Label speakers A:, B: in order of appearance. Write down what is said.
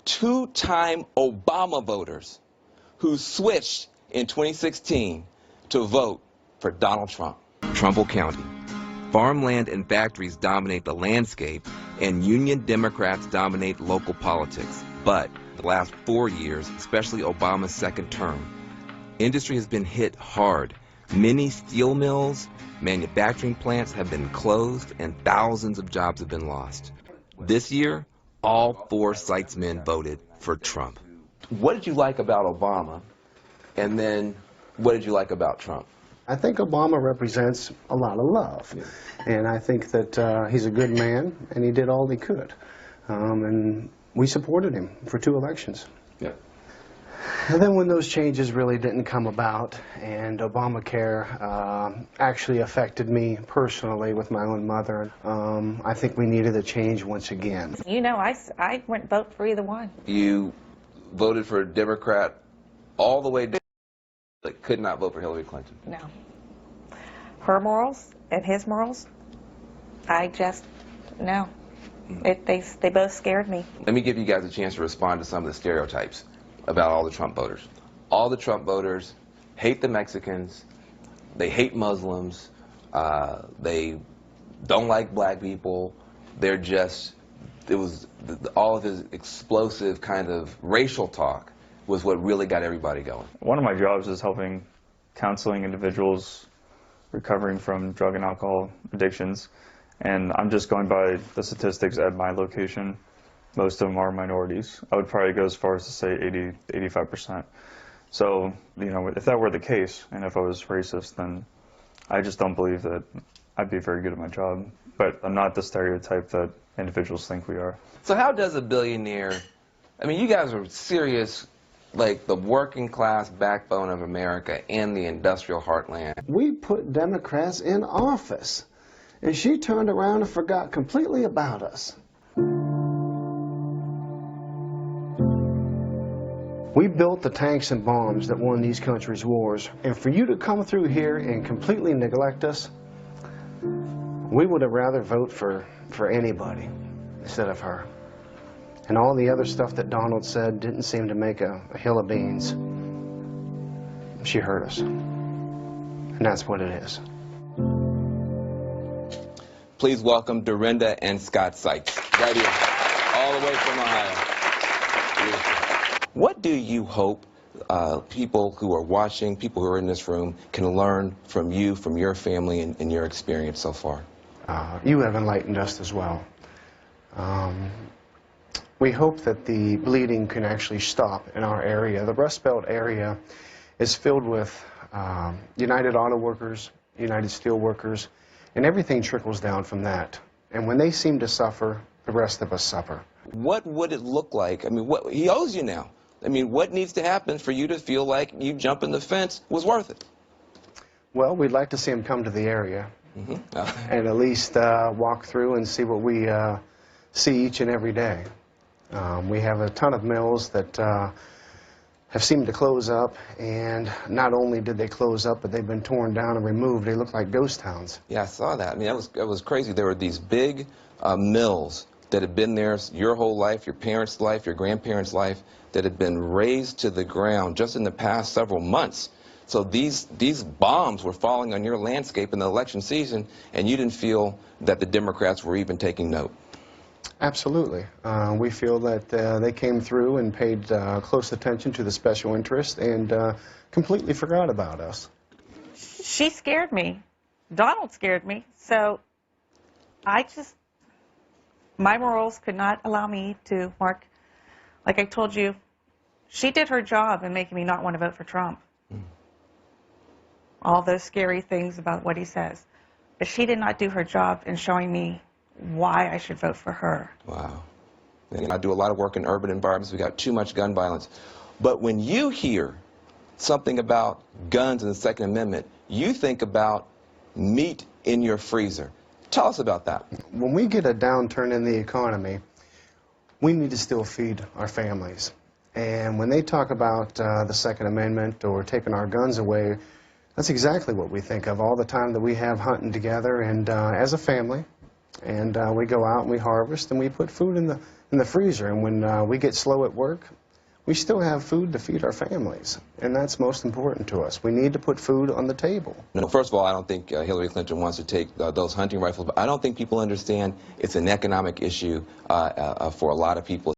A: two-time Obama voters who switched in 2016 to vote for Donald Trump. Trumbull County. Farmland and factories dominate the landscape, and union Democrats dominate local politics. But the last 4 years, especially Obama's second term, industry has been hit hard. Many steel mills, manufacturing plants have been closed, and thousands of jobs have been lost. This year, all 4 Sitesmen voted for Trump. What did you like about Obama? And then, what did you like about Trump?
B: I think Obama represents a lot of love, and I think that he's a good man, and he did all he could. And we supported him for 2 elections.
A: Yeah.
B: And then when those changes really didn't come about, and Obamacare actually affected me personally with my own mother, I think we needed a change once again.
C: You know, I wouldn't vote for either one.
A: You voted for a Democrat all the way down, but could not vote for Hillary Clinton.
C: No. Her morals and his morals, I just, no. They both scared me.
A: Let me give you guys a chance to respond to some of the stereotypes about all the Trump voters. All the Trump voters hate the Mexicans, they hate Muslims, they don't like black people, they're just, all of his explosive kind of racial talk was what really got everybody going.
D: One of my jobs is helping counseling individuals recovering from drug and alcohol addictions, and I'm just going by the statistics at my location. Most of them are minorities. I would probably go as far as to say 80–85%. So, you know, if that were the case, and if I was racist, then I just don't believe that I'd be very good at my job. But I'm not the stereotype that individuals think we are.
A: So how does a billionaire, I mean, you guys are serious, like the working class backbone of America and the industrial heartland.
B: We put Democrats in office, and she turned around and forgot completely about us. We built the tanks and bombs that won these countries' wars, and for you to come through here and completely neglect us, we would have rather vote for anybody instead of her. And all the other stuff that Donald said didn't seem to make a hill of beans. She hurt us, and that's what it is.
A: Please welcome Dorinda and Scott Sites, right here, all the way from Ohio. Beautiful. What do you hope people who are watching, people who are in this room, can learn from you, from your family, and your experience so far?
B: You have enlightened us as well. We hope that the bleeding can actually stop in our area. The Rust Belt area is filled with United Auto Workers, United Steel Workers, and everything trickles down from that. And when they seem to suffer, the rest of us suffer.
A: What would it look like? I mean, he owes you now. I mean, what needs to happen for you to feel like you jumping the fence was worth it?
B: Well, we'd like to see him come to the area and at least walk through and see what we see each and every day. We have a ton of mills that have seemed to close up, and not only did they close up, but they've been torn down and removed. They look like ghost towns.
A: Yeah, I saw that. I mean, that was crazy. There were these big mills that had been there your whole life, your parents' life, your grandparents' life, that had been razed to the ground just in the past several months. So these bombs were falling on your landscape in the election season, and you didn't feel that the Democrats were even taking note.
B: Absolutely. We feel that they came through and paid close attention to the special interest and completely forgot about us.
C: She scared me. Donald scared me. So my morals could not allow me to work. Like I told you, she did her job in making me not want to vote for Trump. All those scary things about what he says. But she did not do her job in showing me why I should vote for her.
A: Wow. And I do a lot of work in urban environments. We got too much gun violence. But when you hear something about guns and the Second Amendment, you think about meat in your freezer. Tell us about that.
B: When we get a downturn in the economy, we need to still feed our families. And when they talk about the Second Amendment or taking our guns away, that's exactly what we think of all the time that we have hunting together and as a family. And we go out and we harvest and we put food in in the freezer, and when we get slow at work, we still have food to feed our families, and that's most important to us. We need to put food on the table.
A: No, first of all, I don't think Hillary Clinton wants to take those hunting rifles, but I don't think people understand it's an economic issue for a lot of people.